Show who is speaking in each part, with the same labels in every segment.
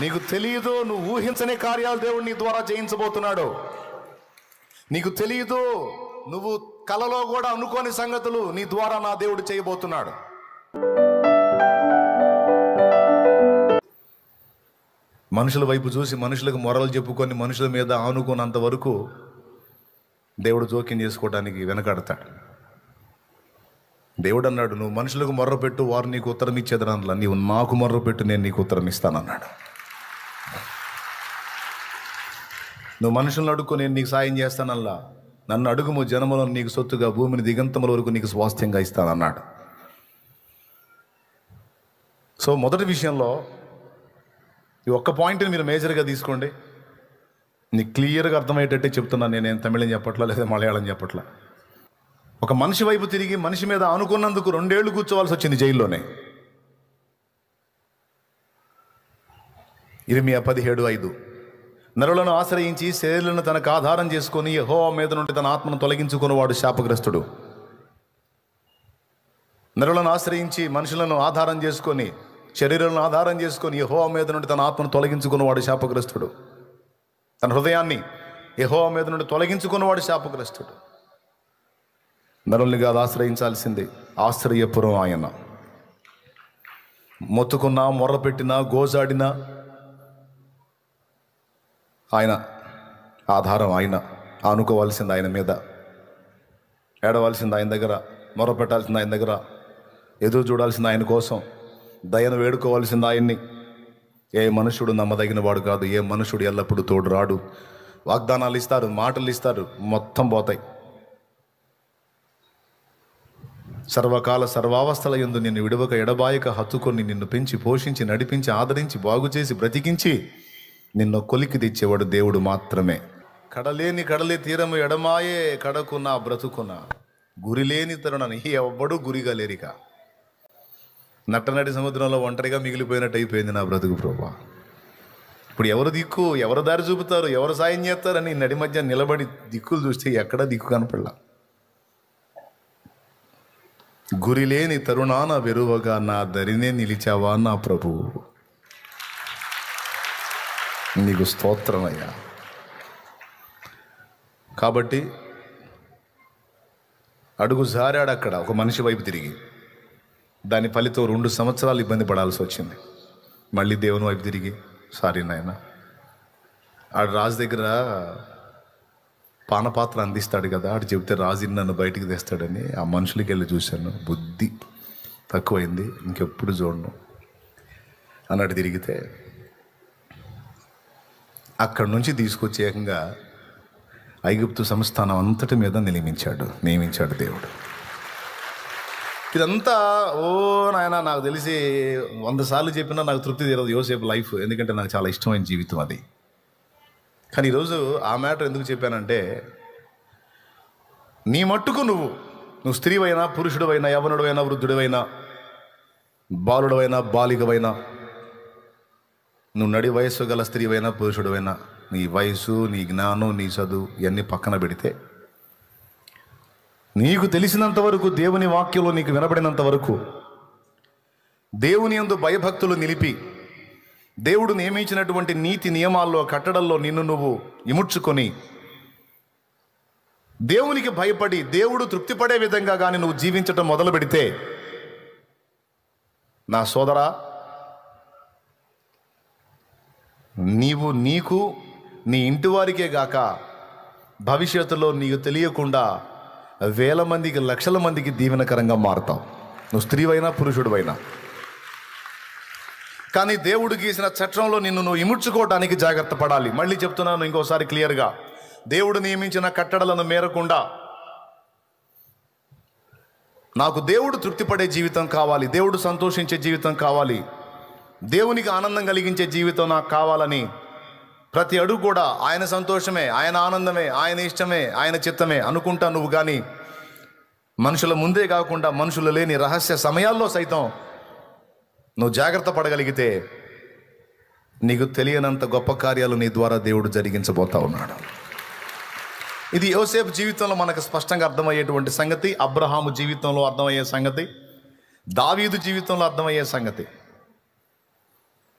Speaker 1: నీకు తెలియదు, నువ్వు ఊహించని కార్యాలు దేవుడు నీ ద్వారా చేయించబోతున్నాడు. నీకు తెలియదు, నువ్వు కలలో కూడా అనుకోని సంగతులు నీ ద్వారా నా దేవుడు చేయబోతున్నాడు. మనుషుల వైపు చూసి మనుషులకు మొరలు చెప్పుకొని మనుషుల మీద ఆనుకున్నంత వరకు దేవుడు జోక్యం చేసుకోవడానికి వెనకాడతాడు. దేవుడు అన్నాడు, నువ్వు మనుషులకు మొర్ర పెట్టు, వారు నీకు ఉత్తరం ఇచ్చేదనలా, నీవు నాకు మొర్ర పెట్టు, నేను నీకు ఉత్తరం ఇస్తానన్నాడు. నువ్వు మనుషులను అడుక్కో, నేను నీకు సాయం చేస్తానల్లా, నన్ను అడుగుము, జనములను నీకు సొత్తుగా, భూమిని దిగంతముల వరకు నీకు స్వాస్థ్యంగా ఇస్తానన్నాడు. సో మొదటి విషయంలో ఈ ఒక్క పాయింట్ని మీరు మేజర్గా తీసుకోండి. నీకు క్లియర్గా అర్థమయ్యేటట్టే చెప్తున్నాను. నేనేం తమిళం చెప్పట్లా, లేదా మలయాళం చెప్పట్లా. ఒక మనిషి వైపు తిరిగి మనిషి మీద ఆనుకున్నందుకు 2 ఏళ్ళు కూర్చోవాల్సి వచ్చింది జైల్లోనే. ఇర్మియా 17:5 నరులను ఆశ్రయించి శరీరాలను తనకు ఆధారం చేసుకొని యెహోవా మీద నుండి తన ఆత్మను తొలగించుకున్నవాడు శాపగ్రస్తుడు. నరులను ఆశ్రయించి మనుషులను ఆధారం చేసుకొని శరీరాలను ఆధారం చేసుకొని యెహోవా మీద నుండి తన ఆత్మను తొలగించుకున్నవాడు శాపగ్రస్తుడు. తన హృదయాన్ని యెహోవా మీద నుండి తొలగించుకున్నవాడు శాపగ్రస్తుడు. నరుల్ని కాదు ఆశ్రయించాల్సింది, ఆశ్రయపురం ఆయన. మొత్తుకున్నా, మొర్రపెట్టినా, గోజాడినా ఆయన ఆధారం, ఆయన ఆనుకోవాల్సింది ఆయన మీద, ఏడవలసింది ఆయన దగ్గర, మొర్రపెట్టాల్సింది ఆయన దగ్గర, ఎదురు చూడాల్సింది ఆయన కోసం, దయను వేడుకోవాల్సింది ఆయన్ని. ఏ మనుషుడు నమ్మదగిన వాడు కాదు, ఏ మనుషుడు ఎల్లప్పుడూ తోడు రాడు. వాగ్దానాలు ఇస్తారు, మాటలు ఇస్తారు, మొత్తం పోతాయి. సర్వకాల సర్వావస్థల యందు నిన్ను విడవక ఎడబాయక హత్తుకొని నిన్ను పెంచి పోషించి నడిపించి ఆదరించి బాగు చేసి బ్రతికించి నిన్ను కొలికి తెచ్చేవాడు దేవుడు మాత్రమే. కడలేని కడలే తీరము ఎడమాయే కడకున్నా బ్రతుకున్నా, గురిలేని తరుణని ఎవ్వడూ గురిగా లేరిక. నట్టనటి సముద్రంలో ఒంటరిగా మిగిలిపోయినట్టు అయిపోయింది నా బ్రతుకు ప్రభా. ఇప్పుడు ఎవరు దిక్కు, ఎవరు దారి చూపుతారు, ఎవరు సాయం చేస్తారని నడి మధ్య నిలబడి దిక్కులు చూస్తే ఎక్కడా దిక్కు కనపడలా. గురిలేని తరుణాన వెరువగా నా దరినే నిలిచావా నా ప్రభువు, నీకు స్తోత్రమయ్యా. కాబట్టి అడుగు జారాడు అక్కడ ఒక మనిషి వైపు తిరిగి. దాని ఫలితం 2 సంవత్సరాలు ఇబ్బంది పడాల్సి వచ్చింది. మళ్ళీ దేవుని వైపు తిరిగి, సారీ నాయన, ఆడు రాజు దగ్గర పానపాత్ర అందిస్తాడు కదా, ఆడు చెబితే రాజు నన్ను బయటికి తెస్తాడని ఆ మనుషులకి వెళ్ళి చూశాను. బుద్ధి తక్కువైంది, ఇంకెప్పుడు చూడను అన్నట్టు తిరిగితే అక్కడి నుంచి తీసుకొచ్చి ఏకంగా ఐగుప్తు సంస్థానం అంతటి మీద నియమించాడు దేవుడు. ఇదంతా ఓ నాయన, నాకు తెలిసి 100 సార్లు చెప్పినా నాకు తృప్తి తీరదు యోసేపు లైఫ్, ఎందుకంటే నాకు చాలా ఇష్టమైన జీవితం అది. కానీ ఈరోజు ఆ మ్యాటర్ ఎందుకు చెప్పానంటే, నీ మట్టుకు నువ్వు స్త్రీవైనా, పురుషుడివైనా, యవనుడివైనా, వృద్ధుడివైనా, బాలుడవైనా, బాలికవైనా, నువ్వు నడి వయస్సు గల స్త్రీవైనా, పురుషుడివైనా, నీ వయసు, నీ జ్ఞానం, నీ చదువు ఇవన్నీ పక్కన పెడితే, నీకు తెలిసినంత వరకు, దేవుని వాక్యంలో నీకు వినబడినంత వరకు, దేవుని యందు భయభక్తులు నిలిపి దేవుడు నియమించినటువంటి నీతి నియమాల్లో, కట్టడల్లో నిన్ను నువ్వు ఇముడ్చుకొని దేవునికి భయపడి దేవుడు తృప్తిపడే విధంగా కానీ నువ్వు జీవించటం మొదలు పెడితే, నా సోదరా, నీకు నీ ఇంటి వారికే గాక భవిష్యత్తులో నీకు తెలియకుండా వేల మందికి, లక్షల మందికి దీవెనకరంగా మారుతావు, నువ్వు స్త్రీవైనా, పురుషుడివైనా. కానీ దేవుడు గీసిన చట్టంలో నువ్వు ఇముడ్చుకోవడానికి జాగ్రత్త పడాలి. మళ్ళీ చెప్తున్నాను ఇంకోసారి క్లియర్గా, దేవుడు నియమించిన కట్టడలను మేరకుండా, నాకు దేవుడు తృప్తిపడే జీవితం కావాలి, దేవుడు సంతోషించే జీవితం కావాలి, దేవునికి ఆనందం కలిగించే జీవితం నాకు కావాలని ప్రతి అడుగు కూడా ఆయన సంతోషమే, ఆయన ఆనందమే, ఆయన ఇష్టమే, ఆయన చిత్తమే అనుకుంటా నువ్వు కానీ మనుషుల ముందే కాకుండా మనుషులు లేని రహస్య సమయాల్లో సైతం నువ్వు జాగ్రత్త పడగలిగితే, నీకు తెలియనంత గొప్ప కార్యాలు నీ ద్వారా దేవుడు జరిగించబోతా ఉన్నాడు. ఇది యోసేపు జీవితంలో మనకు స్పష్టంగా అర్థమయ్యేటువంటి సంగతి, అబ్రహాము జీవితంలో అర్థమయ్యే సంగతి, దావీదు జీవితంలో అర్థమయ్యే సంగతి.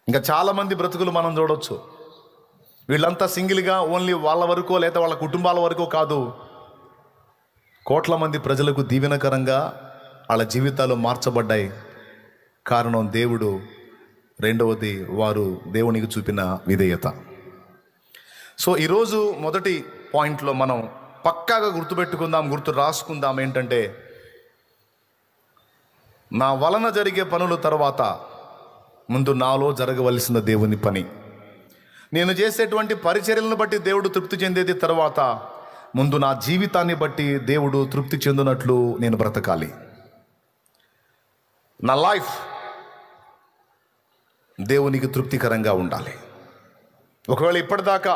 Speaker 1: ఇంకా చాలామంది బ్రతుకులు మనం చూడవచ్చు. వీళ్ళంతా సింగిల్గా ఓన్లీ వాళ్ళ వరకో లేదా వాళ్ళ కుటుంబాల వరకో కాదు, కోట్ల మంది ప్రజలకు దీవెనకరంగా వాళ్ళ జీవితాలు మార్చబడ్డాయి. కారణం దేవుడు. రెండవది వారు దేవునికి చూపిన విధేయత. సో ఈరోజు మొదటి పాయింట్లో మనం పక్కాగా గుర్తుపెట్టుకుందాం, రాసుకుందాం. ఏంటంటే, నా వలన జరిగే పనుల తర్వాత ముందు నాలో జరగవలసిన దేవుని పని. నేను చేసేటువంటి పరిచర్యలను బట్టి దేవుడు తృప్తి చెందేది తర్వాత ముందు నా జీవితాన్ని బట్టి దేవుడు తృప్తి చెందినట్లు నేను బ్రతకాలి. నా లైఫ్ దేవునికి తృప్తికరంగా ఉండాలి. ఒకవేళ ఇప్పటిదాకా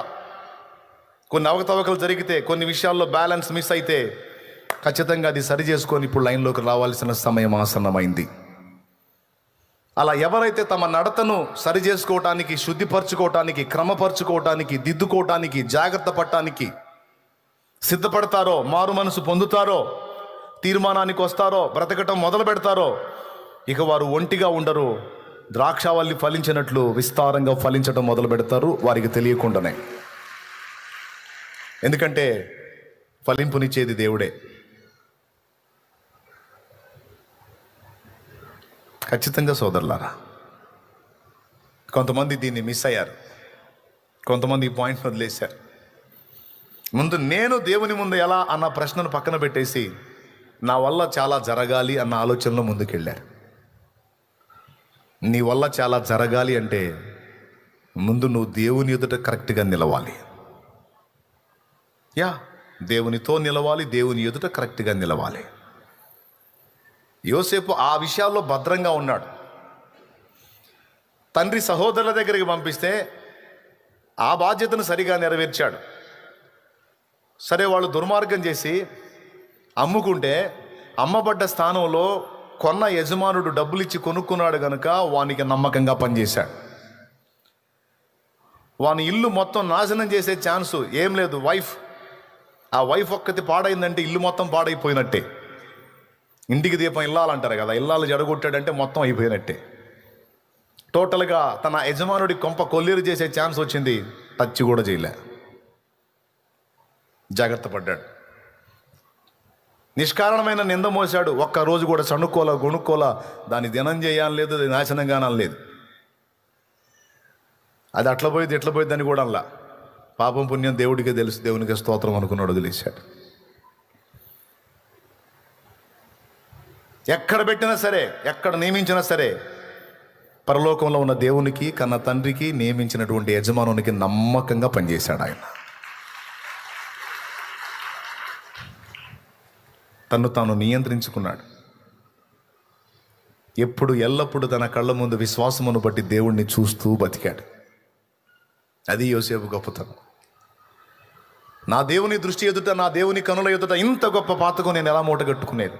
Speaker 1: కొన్ని అవకతవకలు జరిగితే, కొన్ని విషయాల్లో బ్యాలెన్స్ మిస్ అయితే ఖచ్చితంగా అది సరి చేసుకొని ఇప్పుడు లైన్లోకి రావాల్సిన సమయం ఆసన్నమైంది. అలా ఎవరైతే తమ నడతను సరి చేసుకోవటానికి, శుద్ధిపరచుకోవటానికి, క్రమపరచుకోవటానికి, దిద్దుకోవటానికి, జాగ్రత్త పడటానికి సిద్ధపడతారో, మారు మనసు పొందుతారో, తీర్మానానికి వస్తారో, బ్రతకటం మొదలు పెడతారో, ఇక వారు ఒంటిగా ఉండరు. ద్రాక్షావల్లి ఫలించినట్లు విస్తారంగా ఫలించడం మొదలు పెడతారు, వారికి తెలియకుండానే. ఎందుకంటే ఫలింపునిచ్చేది దేవుడే. ఖచ్చితంగా సోదరులారా, కొంతమంది దీన్ని మిస్ అయ్యారు, కొంతమంది ఈ పాయింట్ వదిలేశారు. ముందు నేను దేవుని ముందు ఎలా అన్న ప్రశ్నను పక్కన పెట్టేసి నా వల్ల చాలా జరగాలి అన్న ఆలోచనలో ముందుకెళ్ళారు. నీ వల్ల చాలా జరగాలి అంటే ముందు నువ్వు దేవుని ఎదుట కరెక్ట్గా నిలవాలి. దేవునితో నిలవాలి, దేవుని ఎదుట కరెక్ట్గా నిలవాలి. యోసేపు ఆ విషయాల్లో భద్రంగా ఉన్నాడు. తండ్రి సహోదరుల దగ్గరికి పంపిస్తే ఆ బాధ్యతను సరిగా నెరవేర్చాడు. సరే, వాళ్ళు దుర్మార్గం చేసి అమ్ముకుంటే అమ్మబడ్డ స్థానంలో కొన్న యజమానుడు డబ్బులు ఇచ్చి కొనుక్కున్నాడు కనుక వానికి నమ్మకంగా పనిచేశాడు. వాని ఇల్లు మొత్తం నాశనం చేసే ఛాన్సు ఏం లేదు. ఆ వైఫ్ ఒక్కటి పాడైందంటే ఇల్లు మొత్తం పాడైపోయినట్టే. ఇంటికి దీపం ఇల్లాలంటారు కదా, ఇల్లాలు జడగొట్టాడంటే మొత్తం అయిపోయినట్టే. టోటల్గా తన యజమానుడి కొంప కొల్లేరు చేసే ఛాన్స్ వచ్చింది, టచ్ కూడా చేయలే. జాగ్రత్త పడ్డాడు. నిష్కారణమైన నింద మోసాడు. ఒక్కరోజు కూడా సణుక్కోలా గొణుక్కోలా దాన్ని దినం చేయాలని లేదు, అది నాశనం కానాలని లేదు. అది అట్లా పోయింది ఎట్లా పోయింది అని కూడా అలా. పాపం పుణ్యం దేవుడికే తెలుసు, దేవునికి స్తోత్రం అనుకున్నాడు, వదిలేశాడు. ఎక్కడ పెట్టినా సరే, ఎక్కడ నియమించినా సరే, పరలోకంలో ఉన్న దేవునికి, కన్న తండ్రికి నియమించినటువంటి యజమానునికి నమ్మకంగా పనిచేశాడు ఆయన. తను తాను నియంత్రించుకున్నాడు. ఎల్లప్పుడూ తన కళ్ళ ముందు విశ్వాసమును బట్టి దేవుణ్ణి చూస్తూ బతికాడు. అది యోసేపు గొప్పతనం. నా దేవుని దృష్టి ఎదుట, నా దేవుని కనుల ఎదుట ఇంత గొప్ప పాతకం నేను ఎలా మూటగట్టుకునేది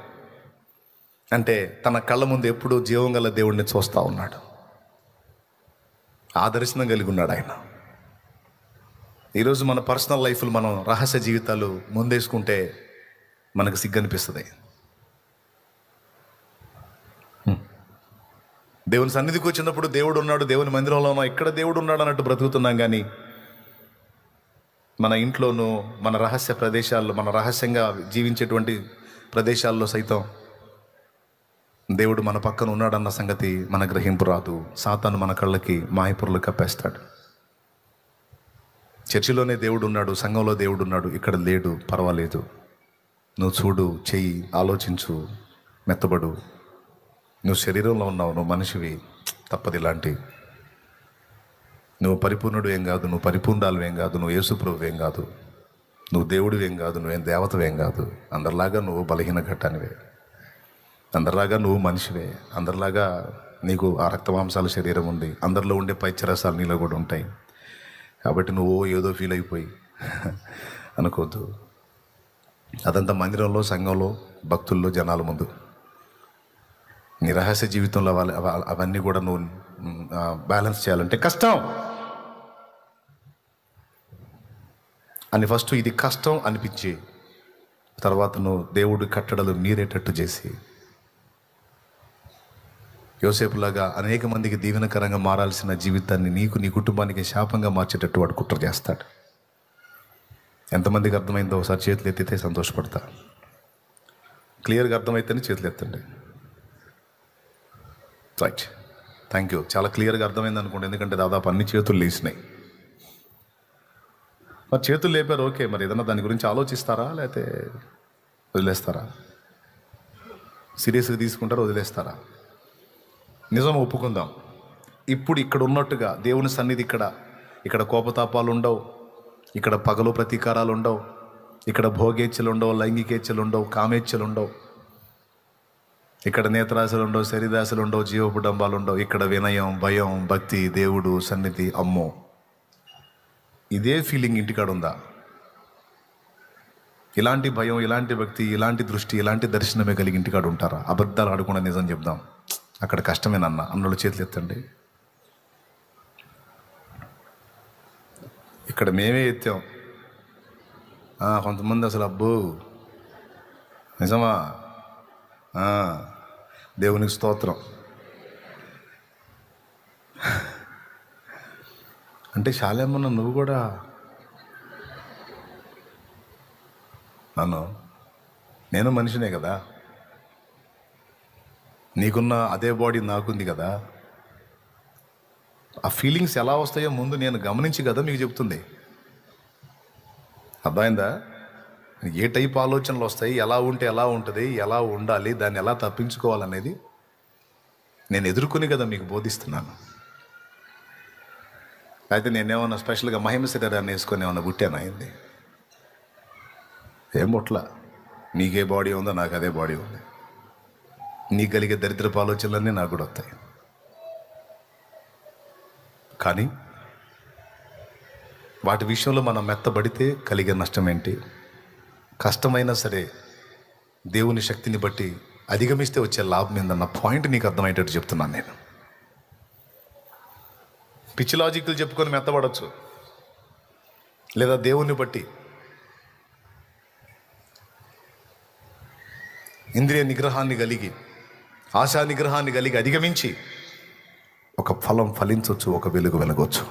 Speaker 1: అంటే, తన కళ్ళ ముందు ఎప్పుడూ జీవం గల దేవుణ్ణి చూస్తూ ఉన్నాడు. ఆ దర్శనం కలిగి ఉన్నాడు ఆయన. ఈరోజు మన పర్సనల్ లైఫ్లో మనం రహస్య జీవితాలు ముందేసుకుంటే మనకు సిగ్గనిపిస్తుంది. దేవుని సన్నిధికి వచ్చినప్పుడు దేవుడు ఉన్నాడు, దేవుని మందిరంలో ఉన్నాం, ఇక్కడ దేవుడు ఉన్నాడు అన్నట్టు బ్రతుకుతున్నాం. కానీ మన ఇంట్లోనూ, మన రహస్య ప్రదేశాల్లో, మన రహస్యంగా జీవించేటువంటి ప్రదేశాల్లో సైతం దేవుడు మన పక్కన ఉన్నాడన్న సంగతి మన గ్రహింపు రాదు. సాతాను మన కళ్ళకి మాయపురలు కప్పేస్తాడు. చర్చిలోనే దేవుడు ఉన్నాడు, సంఘంలో దేవుడు ఉన్నాడు, ఇక్కడ లేడు, పర్వాలేదు, నువ్వు చూడు, చెయ్యి, ఆలోచించు, మెత్తబడు, నువ్వు శరీరంలో ఉన్నావు, నువ్వు మనిషివి, తప్పదు ఇలాంటి. నువ్వు పరిపూర్ణుడు ఏం కాదు, నువ్వు పరిపూర్ణాలు ఏం కాదు, నువ్వు యేసుప్రభువు ఏం కాదు, నువ్వు దేవుడు ఏం కాదు, నువ్వేం దేవతవేం కాదు, అందరిలాగా నువ్వు బలహీన ఘట్టానివే, అందరిలాగా నువ్వు మనిషివే, అందరిలాగా నీకు ఆ రక్తమాంసాల శరీరం ఉంది, అందరిలో ఉండే పైచరసాలు నీలో కూడా ఉంటాయి. కాబట్టి నువ్వు ఏదో ఫీల్ అయిపోయి అనుకోవద్దు. అదంతా మందిరంలో, సంఘంలో, భక్తుల్లో, జనాల ముందు. నీ రహస్య జీవితంలో అవన్నీ కూడా నువ్వు బ్యాలెన్స్ చేయాలంటే కష్టం అని ఫస్ట్ ఇది కష్టం అనిపించి, తర్వాత నువ్వు దేవుడి కట్టడలు మీరేటట్టు చేసి యోసేపులాగా అనేక మందికి దీవెనకరంగా మారాల్సిన జీవితాన్ని నీకు నీ కుటుంబానికి శాపంగా మార్చేటట్టు వాడు కుట్ర చేస్తాడు. ఎంతమందికి అర్థమైందో ఒకసారి చేతులు ఎత్తితే సంతోషపడతా. క్లియర్గా అర్థమైతేనే చేతులు ఎత్తండి. Right, thank you. చాలా క్లియర్గా అర్థమైంది అనుకోండి, ఎందుకంటే దాదాపు అన్ని చేతులు లేచినాయి. మరి చేతులు లేపారు, ఓకే. మరి ఏదన్నా దాని గురించి ఆలోచిస్తారా, లేకపోతే వదిలేస్తారా? సీరియస్గా తీసుకుంటారా, వదిలేస్తారా? నిజం ఒప్పుకుందాం, ఇప్పుడు ఇక్కడ ఉన్నట్టుగా దేవుని సన్నిధి ఇక్కడ కోపతాపాలు ఉండవు, ఇక్కడ పగలు ప్రతీకారాలు ఉండవు, ఇక్కడ భోగేచ్ఛలు ఉండవు, లైంగికేచ్ఛలు ఉండవు, కామేచ్ఛలు ఉండవు, ఇక్కడ నేత్రాశలు ఉండవు, శరీరాశలు ఉండవు, జీవపుడంబాలు ఉండవు. ఇక్కడ వినయం, భయం, భక్తి, దేవుడు సన్నిధి. అమ్మో, ఇదే ఫీలింగ్ ఇంటికాడ ఉందా? ఇలాంటి భయం, ఇలాంటి భక్తి, ఇలాంటి దృష్టి, ఇలాంటి దర్శనమే కలిగి ఇంటికాడ ఉంటారా? అబద్ధాలు ఆడకుండా నిజం చెప్దాం, అక్కడ కష్టమేనన్న అన్నోళ్ళు చేతులు ఎత్తండి. ఇక్కడ మేమే ఎత్తాం. కొంతమంది అసలు అబ్బో నిజమా, దేవునికి స్తోత్రం అంటే శాలేమన్న నువ్వు కూడా నేను మనిషినే కదా, నీకున్న అదే బాడీ నాకుంది కదా. ఆ ఫీలింగ్స్ ఎలా వస్తాయో ముందు నేను గమనించి కదా మీకు చెప్తుంది. అర్థమైందా? ఏ టైప్ ఆలోచనలు వస్తాయి, ఎలా ఉంటే ఎలా ఉంటుంది, ఎలా ఉండాలి, దాన్ని ఎలా తప్పించుకోవాలనేది నేను ఎదుర్కొని కదా మీకు బోధిస్తున్నాను. అయితే నేనేమన్నా స్పెషల్గా మహిమ శరీరాన్ని వేసుకొని ఏమన్నా పుట్టాను అయింది? ఏం పుట్ల. నీకే బాడీ ఉందో నాకు అదే బాడీ ఉంది. నీకు కలిగే దరిద్రపు ఆలోచనలన్నీ నాకు కూడా వస్తాయి. కానీ వాటి విషయంలో మనం మెత్తబడితే కలిగే నష్టం ఏంటి? కష్టమైనా సరే దేవుని శక్తిని బట్టి అధిగమిస్తే వచ్చే లాభం ఏందన్న పాయింట్ నీకు అర్థమయ్యేటట్టు చెప్తున్నాను నేను. పిచ్చి లాజిక్లు చెప్పుకొని మెత్తబడవచ్చు, లేదా దేవుణ్ణి బట్టి ఇంద్రియ నిగ్రహాన్ని కలిగి, ఆశా నిగ్రహాన్ని కలిగి అధిగమించి ఒక ఫలం ఫలించవచ్చు, ఒక వెలుగు వెలగవచ్చు.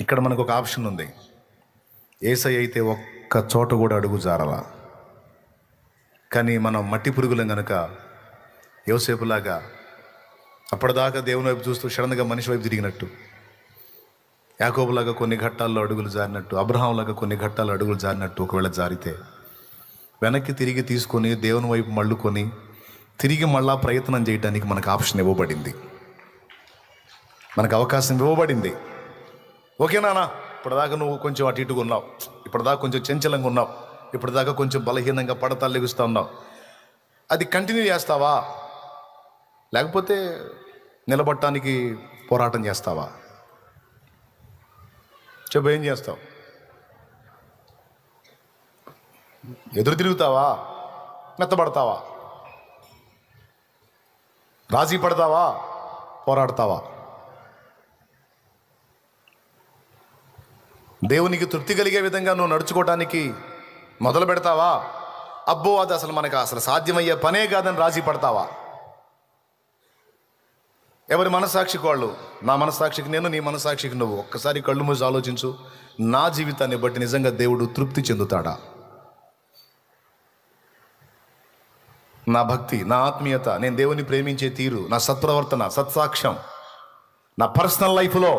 Speaker 1: ఇక్కడ మనకు ఒక ఆప్షన్ ఉంది. యేసయ్య అయితే ఒక్క చోట కూడా అడుగు జారలా. కానీ మనం మట్టి పురుగులం కనుక యోసేపులాగా అప్పటిదాకా దేవుని వైపు చూస్తూ సడన్గా మనిషి వైపు తిరిగినట్టు, యాకోబులాగా కొన్ని ఘట్టాల్లో అడుగులు జారినట్టు, అబ్రహాంలాగా కొన్ని ఘట్టాల్లో అడుగులు జారినట్టు ఒకవేళ జారితే వెనక్కి తిరిగి తీసుకొని దేవుని వైపు మళ్ళుకొని తిరిగి మళ్ళా ప్రయత్నం చేయడానికి మనకు ఆప్షన్ ఇవ్వబడింది, మనకు అవకాశం ఇవ్వబడింది. ఓకేనా? ఇప్పటిదాకా నువ్వు కొంచెం అటు ఇటుగా ఉన్నావు, ఇప్పటిదాకా కొంచెం చంచలంగా ఉన్నావు, ఇప్పటిదాకా కొంచెం బలహీనంగా పడతలెగుస్తూ ఉన్నావు. అది కంటిన్యూ చేస్తావా, లేకపోతే నిలబడటానికి పోరాటం చేస్తావా? చెప్పు, ఏం చేస్తావు? ఎదురు తిరుగుతావా, మెత్తబడతావా, రాజీ పడతావా, పోరాడతావా? దేవునికి తృప్తి కలిగే విధంగా నువ్వు నడుచుకోవటానికి మొదలు పెడతావా? అబ్బో అది అసలు మనకు అసలు సాధ్యమయ్యే పనే కాదని రాజీ పడతావా? ఎవరి మనసాక్షికి వాళ్ళు, నా మనసాక్షికి నేను, నీ మనసాక్షికి నువ్వు. ఒక్కసారి కళ్ళు మూసి ఆలోచించు, నా జీవితాన్ని బట్టి నిజంగా దేవుడు తృప్తి చెందుతాడా? నా భక్తి, నా ఆత్మీయత, నేను దేవుని ప్రేమించే తీరు, నా సత్ప్రవర్తన, సత్సాక్ష్యం, నా పర్సనల్ లైఫ్లో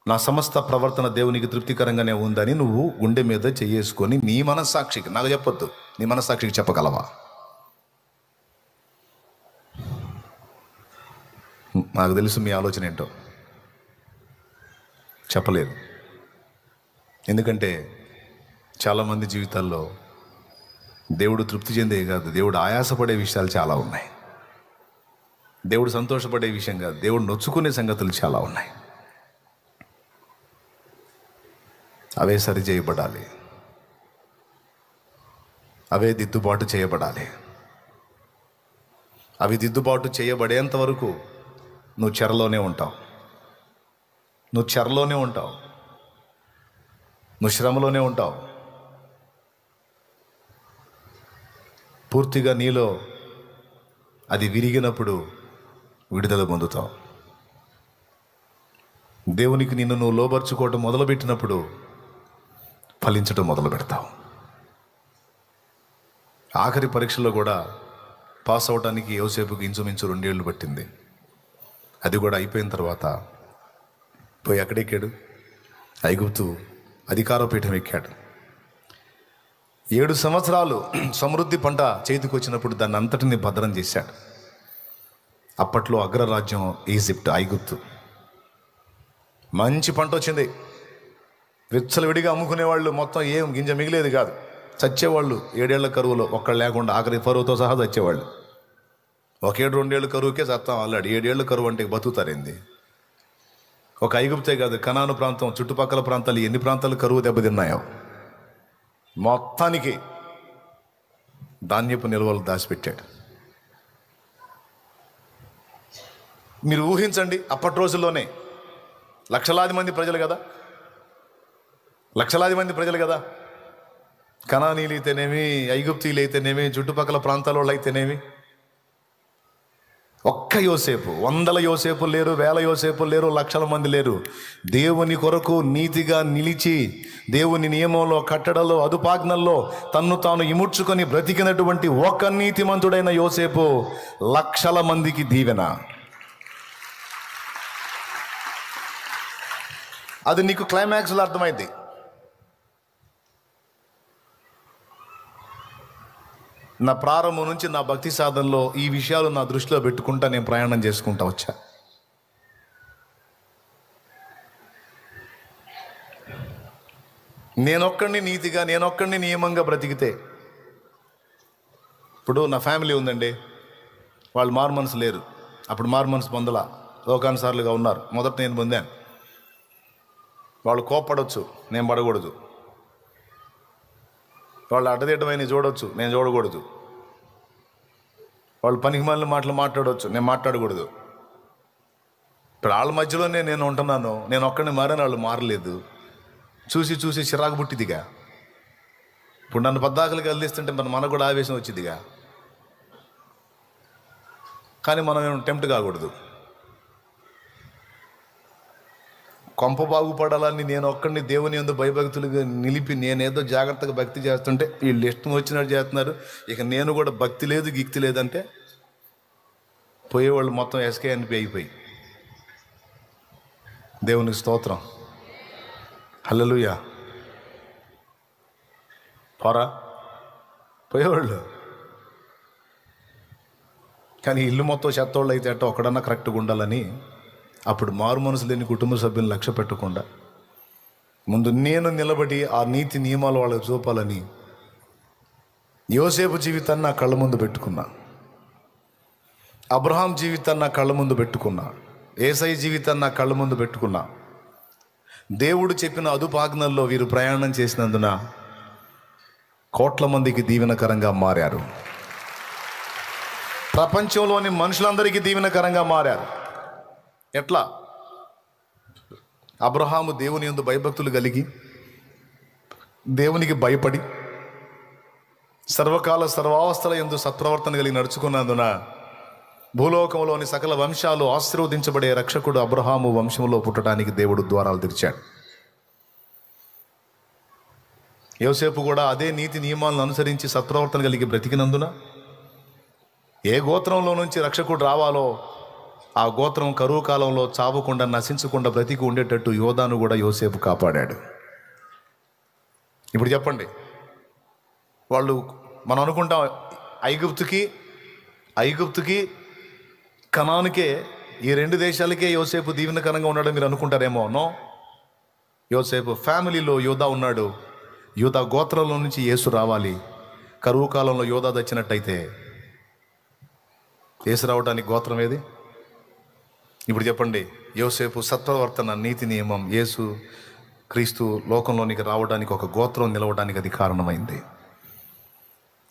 Speaker 1: నా సమస్త ప్రవర్తన దేవునికి తృప్తికరంగానే ఉందని నువ్వు గుండె మీద చేసుకొని నీ మనస్సాక్షికి, నాకు చెప్పొద్దు, నీ మనస్సాక్షికి చెప్పగలవా? నాకు తెలుసు మీ ఆలోచన ఏంటో. చెప్పలేదు. ఎందుకంటే చాలామంది జీవితాల్లో దేవుడు తృప్తి చెందే కాదు, దేవుడు ఆయాసపడే విషయాలు చాలా ఉన్నాయి. దేవుడు సంతోషపడే విషయం కాదు, దేవుడు నొచ్చుకునే సంగతులు చాలా ఉన్నాయి. అవే సరి చేయబడాలి, అవే దిద్దుబాటు చేయబడాలి. అవి దిద్దుబాటు చేయబడేంత వరకు నువ్వు చెరలోనే ఉంటావు, నువ్వు చెరలోనే ఉంటావు, నువ్వు శ్రమలోనే ఉంటావు. పూర్తిగా నీలో అది విరిగినప్పుడు విడుదల పొందుతావు. దేవునికి నిన్ను నువ్వు లోబర్చుకోవటం మొదలుపెట్టినప్పుడు ఫలించటం మొదలు పెడతావు. ఆఖరి పరీక్షలో కూడా పాస్ అవడానికి యోసేపుకి ఇంచుమించు 2 ఏళ్ళు పట్టింది. అది కూడా అయిపోయిన తర్వాత పోయి ఎక్కడెక్కాడు? ఐగుప్తు అధికార పీఠం ఎక్కాడు. 7 సంవత్సరాలు సమృద్ధి పంట చేతికి వచ్చినప్పుడు దాన్ని అంతటిని భద్రం చేశాడు. అప్పట్లో అగ్రరాజ్యం ఈజిప్ట్, ఐగుప్తు. మంచి పంట వచ్చింది. విచ్చలవిడిగా అమ్ముకునేవాళ్ళు మొత్తం ఏం గింజ మిగిలేదు కాదు. చచ్చేవాళ్ళు 7 ఏళ్ల కరువులో ఒక్కళ్ళు లేకుండా, ఆఖరి ఫరోతో సహా చచ్చేవాళ్ళు. 1 ఏడు 2 ఏళ్ళ కరువుకే చస్తాం అల్లాడు. 7 ఏళ్ల కరువు అంటే బతుకుతారేంది? ఒక ఐగుప్తే కాదు, కనాను ప్రాంతం చుట్టుపక్కల ప్రాంతాలు ఎన్ని ప్రాంతాలు కరువు దెబ్బతిన్నాయో. మొత్తానికి ధాన్యపు నిల్వలు దాచిపెట్టాడు. మీరు ఊహించండి, అప్పటి రోజుల్లోనే లక్షలాది మంది ప్రజలు కదా. కనానీలు అయితేనేమి, ఐగుప్తీలు అయితేనేమి, చుట్టుపక్కల ప్రాంతాల వాళ్ళు అయితేనేమి. ఒక్క యోసేపు, 100 యోసేపులు లేరు, 1000 యోసేపులు లేరు, లక్షల మంది లేరు. దేవుని కొరకు నీతిగా నిలిచి దేవుని నియమంలో, కట్టడలో, అదుపాజ్ఞల్లో తన్ను తాను ఇముడ్చుకొని బ్రతికినటువంటి ఒక నీతిమంతుడైన యోసేపు లక్షల మందికి దీవెన. అది నీకు క్లైమాక్స్లో అర్థమైంది. నా ప్రారంభం నుంచి నా భక్తి సాధనలో ఈ విషయాలు నా దృష్టిలో పెట్టుకుంటా నేను ప్రయాణం చేసుకుంటా వచ్చా. నేనొక్కడిని నీతిగా, నేనొక్కడిని నియమంగా బ్రతికితే, ఇప్పుడు నా ఫ్యామిలీ ఉందండి, వాళ్ళు మారు మనసు లేరు. అప్పుడు మారు మనసు పొందలా, లోకానుసారులుగా ఉన్నారు. మొదట నేను పొందాను. వాళ్ళు కోప్పడవచ్చు, నేను పడకూడదు. వాళ్ళు అడ్డదిడ్డమైన చూడవచ్చు, నేను చూడకూడదు. వాళ్ళు పనికి మాలిన మాటలు మాట్లాడవచ్చు, నేను మాట్లాడకూడదు. ఇప్పుడు వాళ్ళ మధ్యలోనే నేను ఉంటున్నాను. నేను ఒక్కడిని మారాను, వాళ్ళు మారలేదు. చూసి చిరాకు పుట్టిదిగా. ఇప్పుడు నన్ను పద్దాకలు కదిలిస్తుంటే మనకు కూడా ఆవేశం వచ్చిందిగా. కానీ మనం టెంప్ట్ కాకూడదు. కొంప బాగుపడాలని నేను ఒక్కడిని దేవుని యందు భయభక్తులుగా నిలిపి నేనేదో జాగ్రత్తగా భక్తి చేస్తుంటే వీళ్ళు ఇష్టం వచ్చినట్టు చేస్తున్నారు, ఇక నేను కూడా భక్తి లేదు గిక్తి లేదంటే పోయేవాళ్ళు మొత్తం ఎస్కే అనిపి అయిపోయి. దేవునికి స్తోత్రం, హల్లెలూయా. పోరా పోయేవాళ్ళు. కానీ ఇల్లు మొత్తం చెత్తోళ్ళు అయితే అట్ట ఒక్కడన్నా కరెక్ట్గా ఉండాలని, అప్పుడు మారు మనసు లేని కుటుంబ సభ్యులను లక్ష్య పెట్టకుండా ముందు నేను నిలబడి ఆ నీతి నియమాలు వాళ్ళకి చూపాలని యోసేపు జీవితాన్ని నా కళ్ళ ముందు పెట్టుకున్నా. అబ్రహాం జీవితాన్ని నా కళ్ళ ముందు పెట్టుకున్నా. యేసయ్య జీవితాన్ని నా కళ్ళ ముందు పెట్టుకున్నా. దేవుడు చెప్పిన అదుపాజ్ఞల్లో వీరు ప్రయాణం చేసినందున కోట్ల మందికి దీవెనకరంగా మారారు. ప్రపంచంలోని మనుషులందరికీ దీవెనకరంగా మారారు. ఎట్లా? అబ్రహాము దేవుని యందు భయభక్తులు కలిగి దేవునికి భయపడి సర్వకాల సర్వావస్థల యందు సత్ప్రవర్తన కలిగి నడుచుకున్నందున భూలోకంలోని సకల వంశాలు ఆశీర్వదించబడే రక్షకుడు అబ్రహాము వంశంలో పుట్టడానికి దేవుడు ద్వారాలు తెరిచాడు. యోసేపు కూడా అదే నీతి నియమాలను అనుసరించి సత్ప్రవర్తన కలిగి బ్రతికినందున ఏ గోత్రంలో నుంచి రక్షకుడు రావాలో ఆ గోత్రం కరువు కాలంలో చావకుండా, నశించకుండా బ్రతికి ఉండేటట్టు యోధాను కూడా యోసేపు కాపాడాడు. ఇప్పుడు చెప్పండి, వాళ్ళు మనం అనుకుంటాం ఐగుప్తుకి కనానుకే, ఈ 2 దేశాలకే యోసేపు దీవెనకరంగా ఉన్నాడు మీరు అనుకుంటారేమో. నో, యోసేపు ఫ్యామిలీలో యోధా ఉన్నాడు. యోధా గోత్రంలో నుంచి యేసు రావాలి. కరువు కాలంలో యోధా తెచ్చినట్టయితే యేసు రావడానికి గోత్రం ఏది? ఇప్పుడు చెప్పండి, యోసేపు సత్ప్రవర్తన, నీతి నియమం, యేసు క్రీస్తు లోకంలోనికి రావడానికి ఒక గోత్రం నిలవడానికి అది కారణమైంది.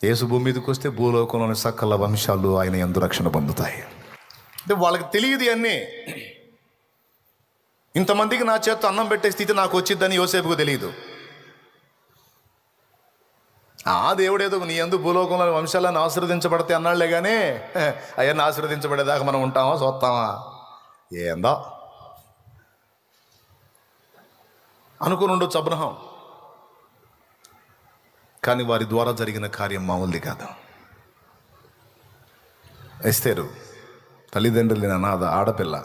Speaker 1: యేసు భూమి మీదకి వస్తే భూలోకంలోని సకల వంశాలు ఆయన యందు రక్షణ పొందుతాయి. అంటే వాళ్ళకి తెలియదు అన్నీ. ఇంతమందికి నా చేత్తో అన్నం పెట్టే స్థితి నాకు వచ్చిద్దని యోసేపుకు తెలియదు. ఆ దేవుడేదో నీ యందు భూలోకంలో వంశాలను ఆశీర్వదించబడితే అన్నాళ్లే కానీ అవన్నీ ఆశీర్వదించబడేదాకా మనం ఉంటామా చూస్తామా? ఏందో అనుకుని ఉండొచ్చు అబ్రహాం, కానీ వారి ద్వారా జరిగిన కార్యం మామూలుది కాదు. ఎస్తేరు తల్లిదండ్రులు లేని అనాథ ఆడపిల్ల,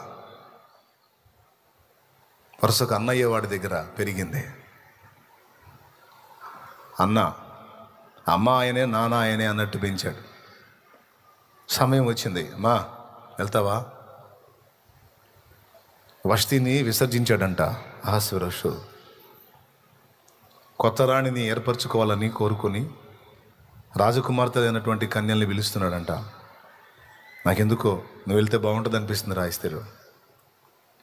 Speaker 1: వరుసకు అన్నయ్య వాడి దగ్గర పెరిగింది. అమ్మ ఆయనే నాన్న ఆయనే అన్నట్టు పెంచాడు. సమయం వచ్చింది, అమ్మా వెళ్తావా? వష్టిని విసర్జించాడంట అహస్వేరోషు. కొత్త రాణిని ఏర్పరచుకోవాలని కోరుకొని రాజకుమార్తె అయినటువంటి కన్యల్ని పిలుస్తున్నాడంట. నాకెందుకో నువ్వు వెళ్తే బాగుంటుంది అనిపిస్తుంది రా ఎస్తేరు.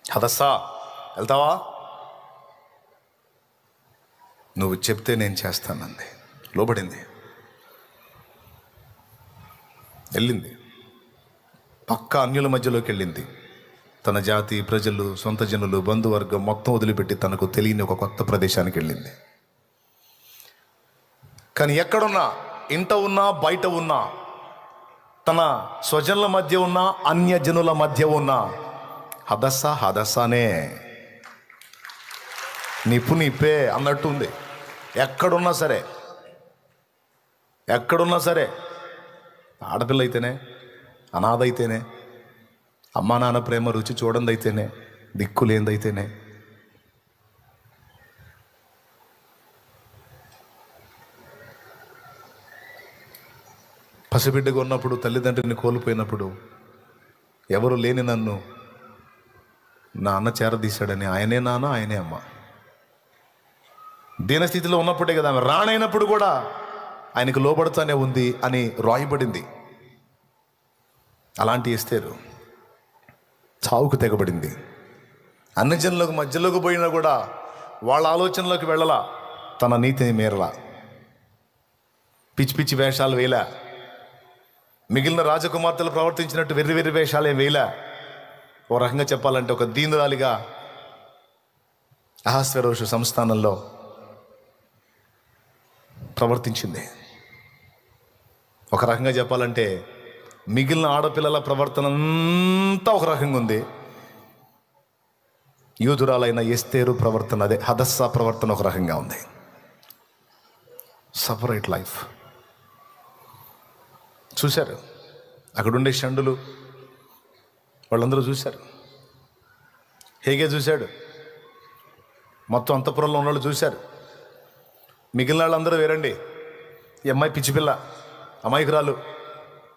Speaker 1: హదస్సా వెళ్తావా? నువ్వు చెప్తే నేను చేస్తానంది. లోబడింది, వెళ్ళింది. పక్క అన్యుల మధ్యలోకి వెళ్ళింది. తన జాతి, ప్రజలు, సొంత జనులు, బంధువర్గం మొత్తం వదిలిపెట్టి తనకు తెలియని ఒక కొత్త ప్రదేశానికి వెళ్ళింది. కానీ ఎక్కడున్నా, ఇంట ఉన్నా బయట ఉన్నా, తన స్వజనుల మధ్య ఉన్నా అన్యజనుల మధ్య ఉన్నా హదస్సానే నిప్పు నిప్పే అన్నట్టు ఉంది. ఎక్కడున్నా సరే ఆడపిల్ల అయితేనే, అనాథ అయితేనే, అమ్మా నాన్న ప్రేమ రుచి చూడందైతేనే, దిక్కులేందైతేనే, పసిబిడ్డగా ఉన్నప్పుడు, తల్లిదండ్రిని కోల్పోయినప్పుడు, ఎవరు లేని నన్ను నా అన్న చేరదీశాడని ఆయనే నాన్న ఆయనే అమ్మ. దీనస్థితిలో ఉన్నప్పుడే కదా, ఆమె రాణైనప్పుడు కూడా ఆయనకు లోబడుతూనే ఉంది అని రాయబడింది. అలాంటి ఎస్తేరు చావుకు తెగబడింది. అన్ని జనులకు మధ్యలోకి పోయినా కూడా వాళ్ళ ఆలోచనలోకి వెళ్ళలా, తన నీతిని మేరలా, పిచ్చి పిచ్చి వేషాలు వేయలే, మిగిలిన రాజకుమార్తెలు ప్రవర్తించినట్టు వెర్రి వెర్రి వేషాలేం వేయలే. ఓ రకంగా చెప్పాలంటే ఒక దీనురాలిగా అహస్వేరోషు సంస్థానంలో ప్రవర్తించింది. ఒక రకంగా చెప్పాలంటే మిగిలిన ఆడపిల్లల ప్రవర్తన అంతా ఒక రకంగా ఉంది. యూదురాలైన ఎస్తేరు ప్రవర్తన, అదే హదస్సా ప్రవర్తన ఒక రకంగా ఉంది. Separate life. చూశారు అక్కడుండే షండులు, వాళ్ళందరూ చూశారు. హేగే చూశాడు, మొత్తం అంతఃపురంలో ఉన్న వాళ్ళు చూశారు. మిగిలిన వాళ్ళందరూ వేరండి, ఈ అమ్మాయి పిచ్చిపిల్ల, అమాయకురాలు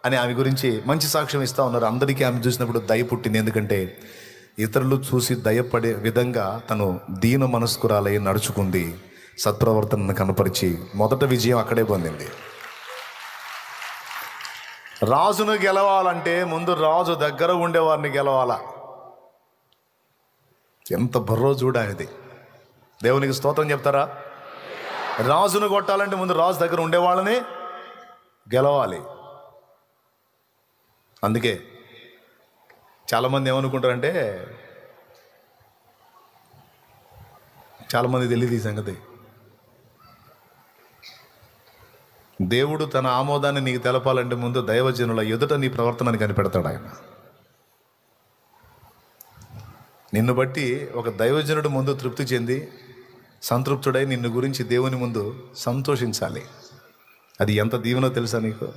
Speaker 1: అని ఆమె గురించి మంచి సాక్ష్యం ఇస్తూ ఉన్నారు. అందరికీ ఆమె చూసినప్పుడు దయ పుట్టింది. ఎందుకంటే ఇతరులు చూసి దయపడే విధంగా తను దీన మనస్కురాలై నడుచుకుంది, సత్ప్రవర్తనను కనపరిచి మొదట విజయం అక్కడే పొందింది. రాజును గెలవాలంటే ముందు రాజు దగ్గర ఉండేవారిని గెలవాలా. ఎంత బర్రో చూడాలి. దేవునికి స్తోత్రం చెప్తారా? రాజును కొట్టాలంటే ముందు రాజు దగ్గర ఉండేవాళ్ళని గెలవాలి. అందుకే చాలామంది ఏమనుకుంటారంటే, చాలామంది తెలియదు ఈ సంగతి. దేవుడు తన ఆమోదాన్ని నీకు తెలపాలంటే ముందు దైవజనుల ఎదుట నీ ప్రవర్తనని కనిపెడతాడు ఆయన. నిన్ను బట్టి ఒక దైవజనుడు ముందు తృప్తి చెంది సంతృప్తుడై నిన్ను గురించి దేవుని ముందు సంతోషించాలి. అది ఎంత దీవెనో తెలుసా నీకు?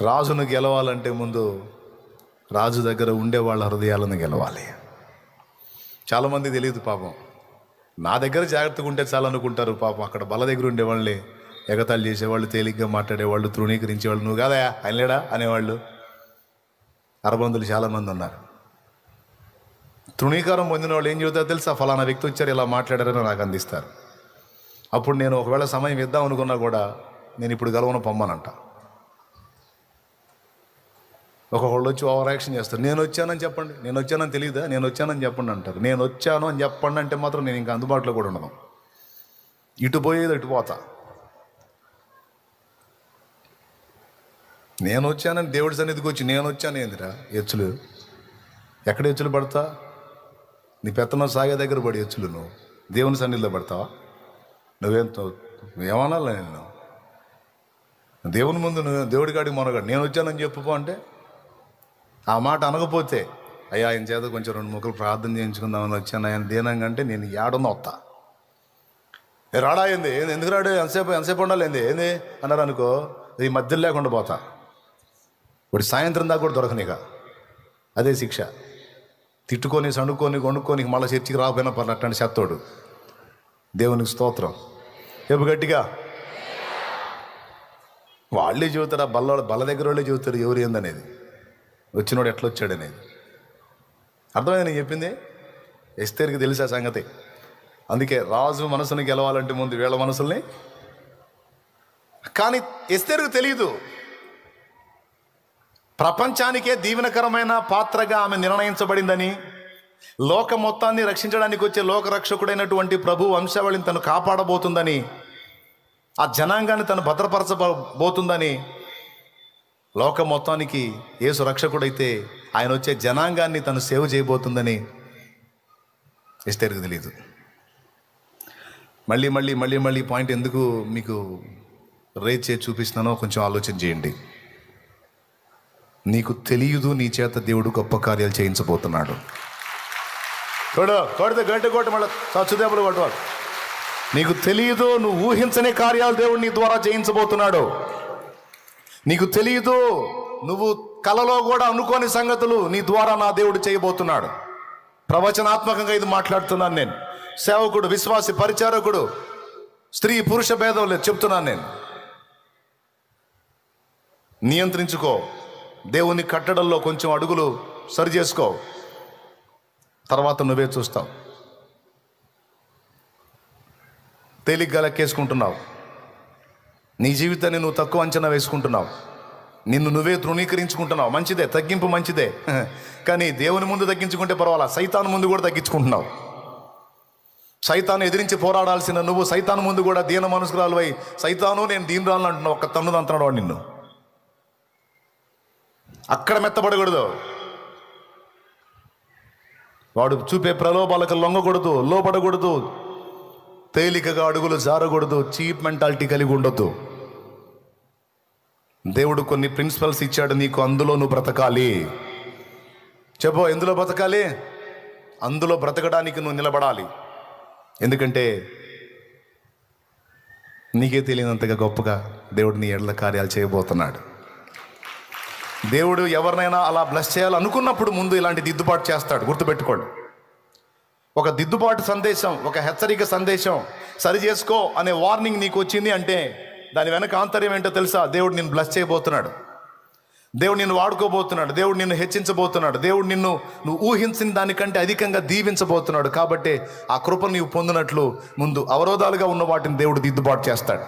Speaker 1: రాజును గెలవాలంటే ముందు రాజు దగ్గర ఉండే వాళ్ళ హృదయాలను గెలవాలి. చాలామంది తెలియదు పాపం. నా దగ్గర జాగ్రత్తగా ఉంటే చాలనుకుంటారు పాపం. అక్కడ బల దగ్గర ఉండేవాళ్ళే ఎగతాళి చేసేవాళ్ళు, తేలిగ్గా మాట్లాడేవాళ్ళు, తృణీకరించేవాళ్ళు, నువ్వు కాదా ఆయన లేడా అనేవాళ్ళు అరబందులు చాలామంది ఉన్నారు. తృణీకారం పొందిన వాళ్ళు ఏం చెబుతారో తెలుసా? ఫలానా వ్యక్తి వచ్చారు, ఇలా మాట్లాడారని నాకు అందిస్తారు. అప్పుడు నేను ఒకవేళ సమయం ఇద్దాం అనుకున్నా కూడా నేను ఇప్పుడు గెలవను పొమ్మనంట. ఒకళ్ళు వచ్చి ఓవర్ యాక్షన్ చేస్తారు. నేను వచ్చానని చెప్పండి, నేను వచ్చానని తెలియదా, నేను వచ్చానని చెప్పండి అంటారు. నేను వచ్చాను అని చెప్పండి అంటే మాత్రం నేను ఇంకా అందుబాటులో కూడా ఉండను. ఇటు పోయేది ఇటు పోతా. నేను వచ్చానని దేవుడి సన్నిధికి వచ్చి నేను వచ్చాను ఏందిరా ఎచ్చులు? ఎక్కడ ఎచ్చులు పడతా? నీ పెత్తనం సాగే దగ్గర పడి ఎచ్చులు నువ్వు దేవుని సన్నిధిలో పడతావా? ఏమనాలి నేను? దేవుని ముందు నువ్వు దేవుడి కాడికి మొనగాడు నేను వచ్చానని చెప్పుకో అంటే, ఆ మాట అనకపోతే అయ్యా ఆయన చేత కొంచెం 2 ముక్కలు ప్రార్థన చేయించుకుందామని వచ్చాను ఆయన దీనంగా అంటే నేను ఏడున్నా వస్తా. రాడా ఏంది ఎందుకు రాడు ఎంతసేపు ఉండాలి ఏంది అన్నారు అనుకో, ఈ మధ్యలో లేకుండా పోతా. ఇప్పుడు సాయంత్రం దాకా కూడా దొరకనిక. అదే శిక్ష. తిట్టుకొని సణుక్కొని కొనుక్కొని మళ్ళీ చర్చికి రాకపోయినా పర్లేదు అట్లాంటి చెత్తోడు. దేవునికి స్తోత్రం. చెప్పు గట్టిగా. వాళ్ళే చెబుతారు, బల్ల దగ్గర వాళ్ళే చెబుతారు ఎవరు ఏందనేది, వచ్చినోడు ఎట్లా వచ్చాడనేది. అర్థమైంది నేను చెప్పింది? ఎస్తేరుకి తెలిసా సంగతి. అందుకే రాజు మనసుని గెలవాలంటే ముందు వీళ్ళ మనసుల్ని. కానీ ఎస్తేరుకు తెలియదు, ప్రపంచానికే దీవెనకరమైన పాత్రగా ఆమె నిర్ణయించబడిందని, లోక మొత్తాన్ని రక్షించడానికి వచ్చే లోకరక్షకుడైనటువంటి ప్రభు వంశావళిని తను కాపాడబోతుందని, ఆ జనాంగాన్ని తను భద్రపరచబోతుందని, లోక మొత్తానికి యేసు రక్షకుడైతే ఆయన వచ్చే జనాంగాన్ని తను సేవ్ చేయబోతుందని ఎస్తేరుకు తెలియదు. మళ్ళీ మళ్ళీ మళ్ళీ మళ్ళీ పాయింట్ ఎందుకు మీకు రేట్ చేసి చూపిస్తున్నానో కొంచెం ఆలోచన చేయండి. నీకు తెలియదు నీ చేత దేవుడు గొప్ప కార్యాలు చేయించబోతున్నాడు. కొడితే గంట కొట్టు, మళ్ళీ చచ్చుదేపులు కొట్టవాలి. నీకు తెలియదు, నువ్వు ఊహించని కార్యాలు దేవుడు నీ ద్వారా చేయించబోతున్నాడు. నీకు తెలియదు, నువ్వు కలలో కూడా అనుకోని సంగతులు నీ ద్వారా నా దేవుడు చేయబోతున్నాడు. ప్రవచనాత్మకంగా ఇది మాట్లాడుతున్నాను నేను. సేవకుడు, విశ్వాసి, పరిచారకుడు, స్త్రీ పురుష భేదం లేదు చెప్తున్నాను నేను. నియంత్రించుకో. దేవుని కట్టడంలో కొంచెం అడుగులు సరి చేసుకో, తర్వాత నువ్వే చూస్తావు. తేలిగ్గా లెక్కేసుకుంటున్నావు, నీ జీవితాన్ని నువ్వు తక్కువ అంచనా వేసుకుంటున్నావు, నిన్ను నువ్వే తృణీకరించుకుంటున్నావు. మంచిదే, తగ్గింపు మంచిదే. కానీ దేవుని ముందు తగ్గించుకుంటే పర్వాలా, సైతాను ముందు కూడా తగ్గించుకుంటున్నావు. సైతాను ఎదిరించి పోరాడాల్సిన నువ్వు సైతాను ముందు కూడా దీన మనసుకురాలు అయి, సైతాను నేను దీనురాలను అంటున్నావు. ఒక్క తన్నుది అంటున్నాడు వాడు నిన్ను. అక్కడ మెత్తబడకూడదు. వాడు చూపే ప్రలోభాలకు లొంగకూడదు, లోపడకూడదు, తేలికగా అడుగులు జారకూడదు, చీప్ మెంటాలిటీ కలిగి ఉండొద్దు. దేవుడు కొన్ని ప్రిన్సిపల్స్ ఇచ్చాడు నీకు, అందులో నువ్వు బ్రతకాలి. చెప్పు, ఎందులో బ్రతకాలి? అందులో బ్రతకడానికి నువ్వు నిలబడాలి. ఎందుకంటే నీకే తెలియనంతగా గొప్పగా దేవుడు నీ ఎడల కార్యాలు చేయబోతున్నాడు. దేవుడు ఎవరినైనా అలా బ్లెస్ చేయాలనుకున్నప్పుడు ముందు ఇలాంటి దిద్దుబాటు చేస్తాడు. గుర్తుపెట్టుకోండి. ఒక దిద్దుబాటు సందేశం, ఒక హెచ్చరిక సందేశం, సరి చేసుకో అనే వార్నింగ్ నీకు వచ్చింది అంటే దాని వెనక ఆంతర్యం ఏంటో తెలుసా? దేవుడు నిన్ను బ్లెస్ చేయబోతున్నాడు, దేవుడు నిన్ను వాడుకోబోతున్నాడు, దేవుడు నిన్ను హెచ్చించబోతున్నాడు, దేవుడు నువ్వు ఊహించిన దానికంటే అధికంగా దీవించబోతున్నాడు. కాబట్టి ఆ కృపను నీవు పొందినట్లు ముందు అవరోధాలుగా ఉన్న వాటిని దేవుడు దిద్దుబాటు చేస్తాడు.